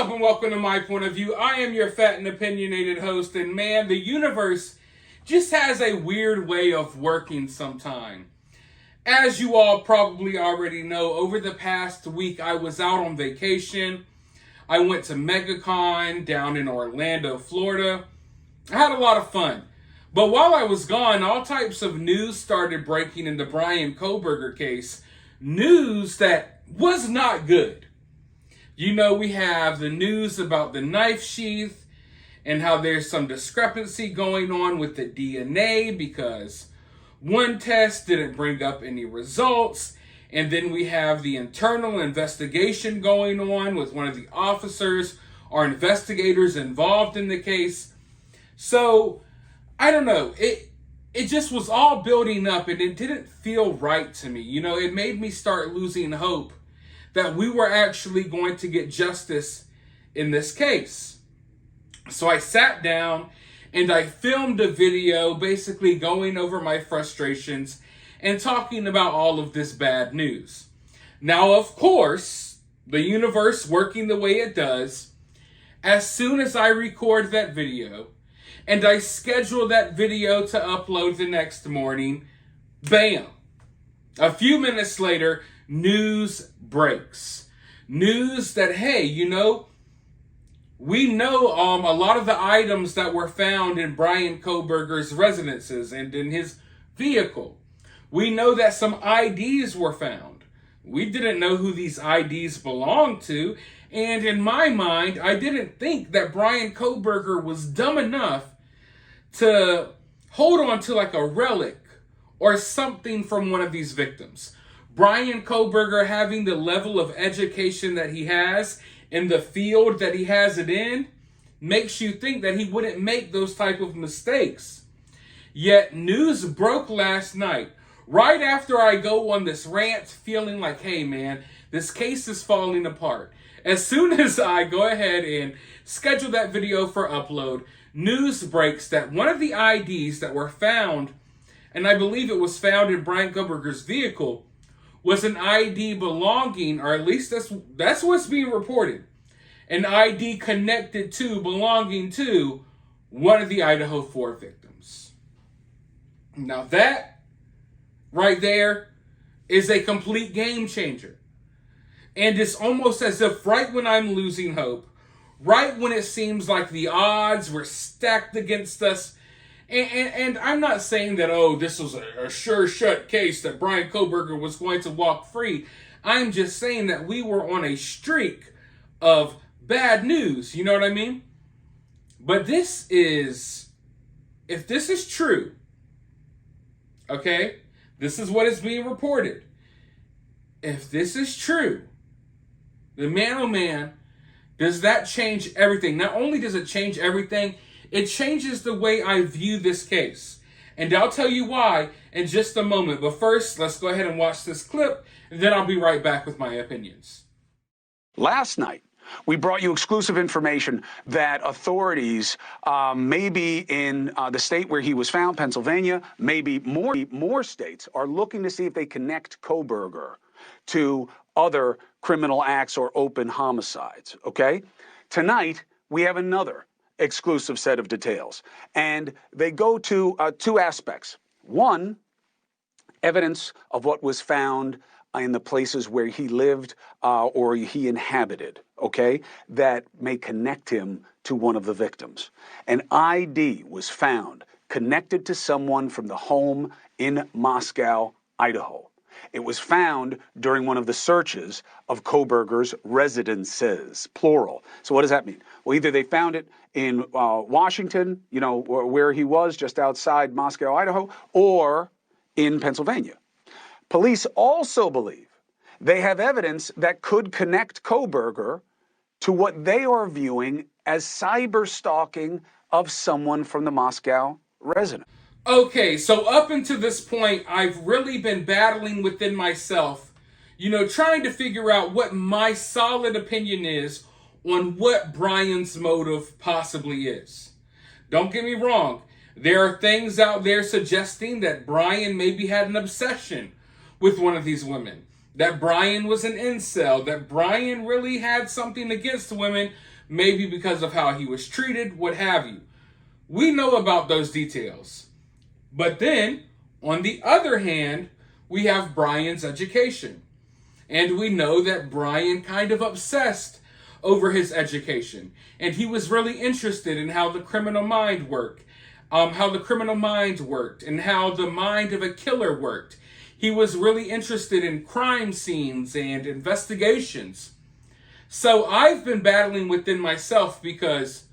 up and welcome to My Point of View. I am your fat and opinionated host, and man, the universe just has a weird way of working sometime. As you all probably already know, over the past week I was out on vacation. I went to MegaCon down in Orlando, Florida. I had a lot of fun. But while I was gone, all types of news started breaking in the Bryan Kohberger case. News that was not good. You know, we have the news about the knife sheath and how there's some discrepancy going on with the DNA because one test didn't bring up any results. And then we have the internal investigation going on with one of the officers or investigators involved in the case. So, I don't know. It just was all building up and it didn't feel right to me. You know, it made me start losing hope that we were actually going to get justice in this case. So I sat down and I filmed a video basically going over my frustrations and talking about all of this bad news. Now, of course, the universe working the way it does, as soon as I record that video and I schedule that video to upload the next morning, bam! A few minutes later, news breaks. News that, hey, you know, we know a lot of the items that were found in Bryan Kohberger's residences and in his vehicle. We know that some IDs were found. We didn't know who these IDs belonged to. And in my mind, I didn't think that Bryan Kohberger was dumb enough to hold on to like a relic or something from one of these victims. Bryan Kohberger having the level of education that he has in the field that he has it in makes you think that he wouldn't make those type of mistakes. Yet news broke last night, right after I go on this rant feeling like, hey man, this case is falling apart. As soon as I go ahead and schedule that video for upload, news breaks that one of the IDs that were found, and I believe it was found in Bryan Kohberger's vehicle, was an ID belonging, or at least that's what's being reported, an ID connected to, belonging to, one of the Idaho 4 victims. Now that, right there, is a complete game changer. And it's almost as if right when I'm losing hope, right when it seems like the odds were stacked against us, and I'm not saying that, oh, this was a sure shut case that Bryan Kohberger was going to walk free. I'm just saying that we were on a streak of bad news. You know what I mean? But if this is true, okay, this is what is being reported. If this is true, then man, oh man, does that change everything? Not only does it change everything, it changes the way I view this case. And I'll tell you why in just a moment. But first, let's go ahead and watch this clip, and then I'll be right back with my opinions. Last night, we brought you exclusive information that authorities, maybe in the state where he was found, Pennsylvania, maybe more states, are looking to see if they connect Kohberger to other criminal acts or open homicides, okay? Tonight, we have another exclusive set of details, and they go to two aspects. One, evidence of what was found in the places where he lived or he inhabited, okay, that may connect him to one of the victims. An ID was found connected to someone from the home in Moscow, Idaho. It was found during one of the searches of Kohberger's residences, plural. So what does that mean? Well, either they found it in Washington, you know, where he was, just outside Moscow, Idaho, or in Pennsylvania. Police also believe they have evidence that could connect Kohberger to what they are viewing as cyber stalking of someone from the Moscow residence. Okay, so up until this point, I've really been battling within myself, you know, trying to figure out what my solid opinion is on what Bryan's motive possibly is. Don't get me wrong. There are things out there suggesting that Bryan maybe had an obsession with one of these women. that Bryan was an incel, that Bryan really had something against women, maybe because of how he was treated, what have you. We know about those details. But then, on the other hand, we have Bryan's education. And we know that Bryan kind of obsessed over his education. And he was really interested in how the criminal mind worked, and how the mind of a killer worked. He was really interested in crime scenes and investigations. So I've been battling within myself because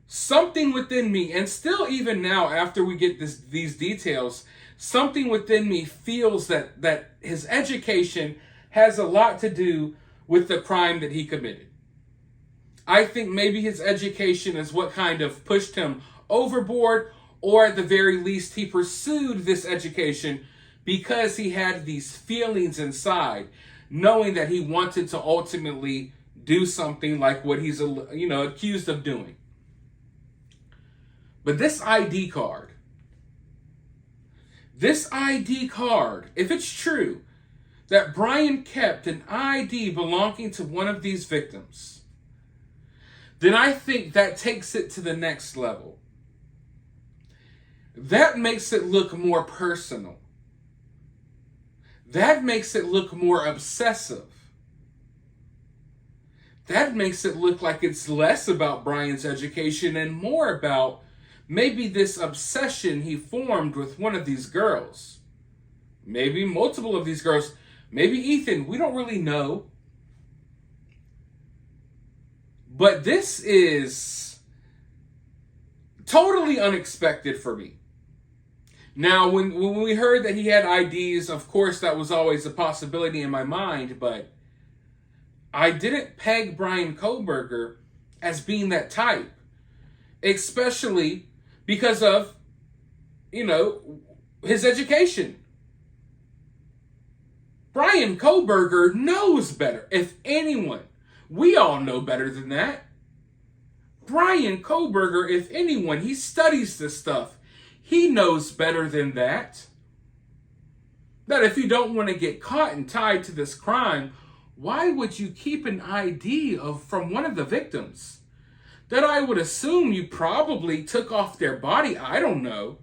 something within me, and still even now after we get these details, something within me feels that his education has a lot to do with the crime that he committed. I think maybe his education is what kind of pushed him overboard, or at the very least he pursued this education because he had these feelings inside, knowing that he wanted to ultimately do something like what he's accused of doing. But this ID card, if it's true that Bryan kept an ID belonging to one of these victims, then I think that takes it to the next level. That makes it look more personal. That makes it look more obsessive. That makes it look like it's less about Bryan's education and more about maybe this obsession he formed with one of these girls. Maybe multiple of these girls. Maybe Ethan. We don't really know. But this is totally unexpected for me. Now, when we heard that he had IDs, of course, that was always a possibility in my mind, but I didn't peg Bryan Kohberger as being that type, especially because of, his education. Bryan Kohberger knows better. If anyone, we all know better than that. Bryan Kohberger, if anyone, he studies this stuff. He knows better than that. That if you don't want to get caught and tied to this crime, why would you keep an ID from one of the victims? That I would assume you probably took off their body. I don't know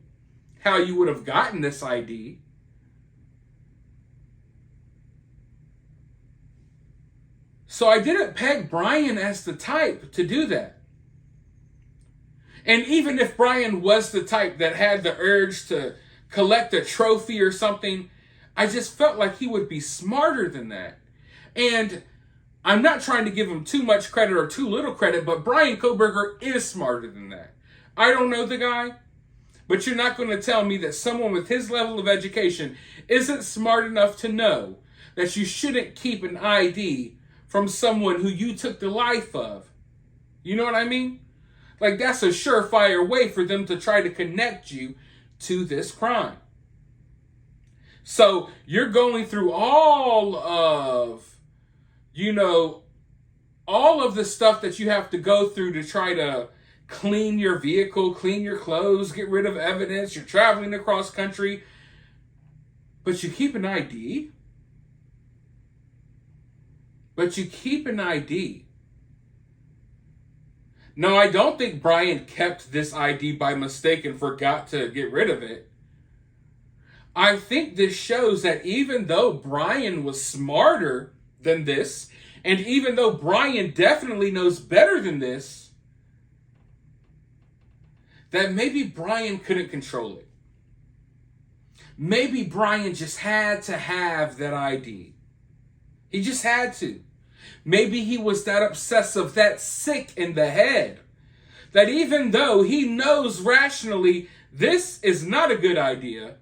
how you would have gotten this ID. So I didn't peg Bryan as the type to do that. And even if Bryan was the type that had the urge to collect a trophy or something, I just felt like he would be smarter than that. And I'm not trying to give him too much credit or too little credit, but Bryan Kohberger is smarter than that. I don't know the guy, but you're not going to tell me that someone with his level of education isn't smart enough to know that you shouldn't keep an ID from someone who you took the life of. You know what I mean? Like, that's a surefire way for them to try to connect you to this crime. So you're going through all of the stuff that you have to go through to try to clean your vehicle, clean your clothes, get rid of evidence. You're traveling across country, but you keep an ID. No, I don't think Bryan kept this ID by mistake and forgot to get rid of it. I think this shows that even though Bryan was smarter than this, and even though Bryan definitely knows better than this, that maybe Bryan couldn't control it. Maybe Bryan just had to have that ID. He just had to. Maybe he was that obsessive, that sick in the head, that even though he knows rationally this is not a good idea,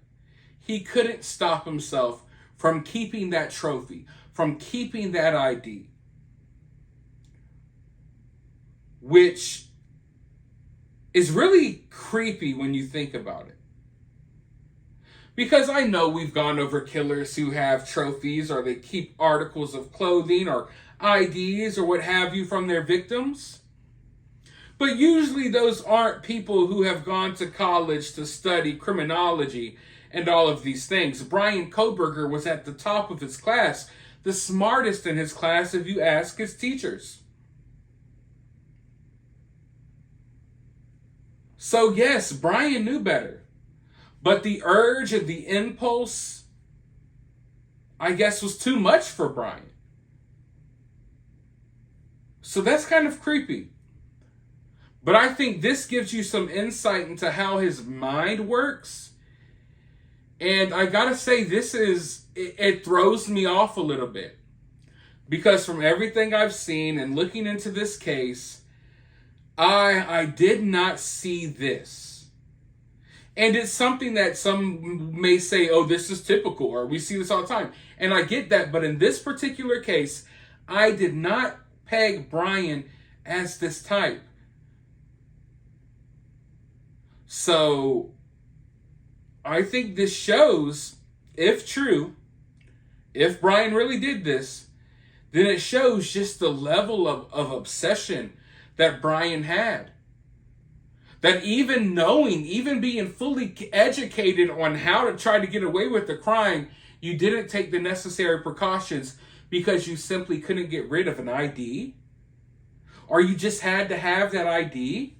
he couldn't stop himself from keeping that trophy, from keeping that ID. Which is really creepy when you think about it. Because I know we've gone over killers who have trophies or they keep articles of clothing or IDs or what have you from their victims. But usually those aren't people who have gone to college to study criminology and all of these things. Bryan Kohberger was at the top of his class, the smartest in his class if you ask his teachers. So yes, Bryan knew better. But the urge and the impulse, I guess, was too much for Bryan. So that's kind of creepy. But I think this gives you some insight into how his mind works. And I gotta say, it throws me off a little bit. Because from everything I've seen and looking into this case, I did not see this. And it's something that some may say, oh, this is typical, or we see this all the time. And I get that, but in this particular case, I did not peg Bryan as this type. So, I think this shows, if true, if Bryan really did this, then it shows just the level of obsession that Bryan had. That even knowing, even being fully educated on how to try to get away with the crime, you didn't take the necessary precautions because you simply couldn't get rid of an ID? Or you just had to have that ID?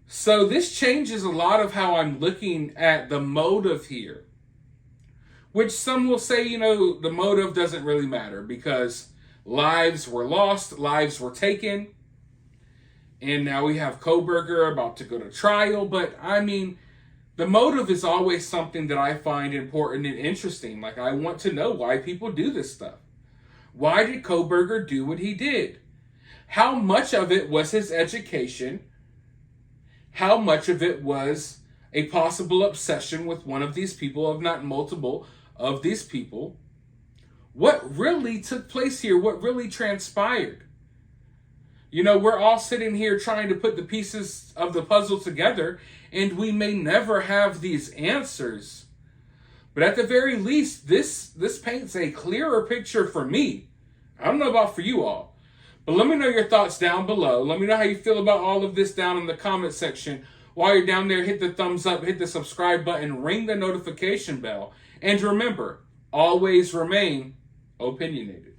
So this changes a lot of how I'm looking at the motive here. Which some will say, the motive doesn't really matter because lives were lost, lives were taken, and now we have Kohberger about to go to trial. But I mean, the motive is always something that I find important and interesting. Like, I want to know why people do this stuff. Why did Kohberger do what he did? How much of it was his education? How much of it was a possible obsession with one of these people, if not multiple of these people? What really took place here? What really transpired? We're all sitting here trying to put the pieces of the puzzle together, and we may never have these answers. But at the very least, this paints a clearer picture for me. I don't know about for you all. But let me know your thoughts down below. Let me know how you feel about all of this down in the comment section. While you're down there, hit the thumbs up, hit the subscribe button, ring the notification bell. And remember, always remain opinionated.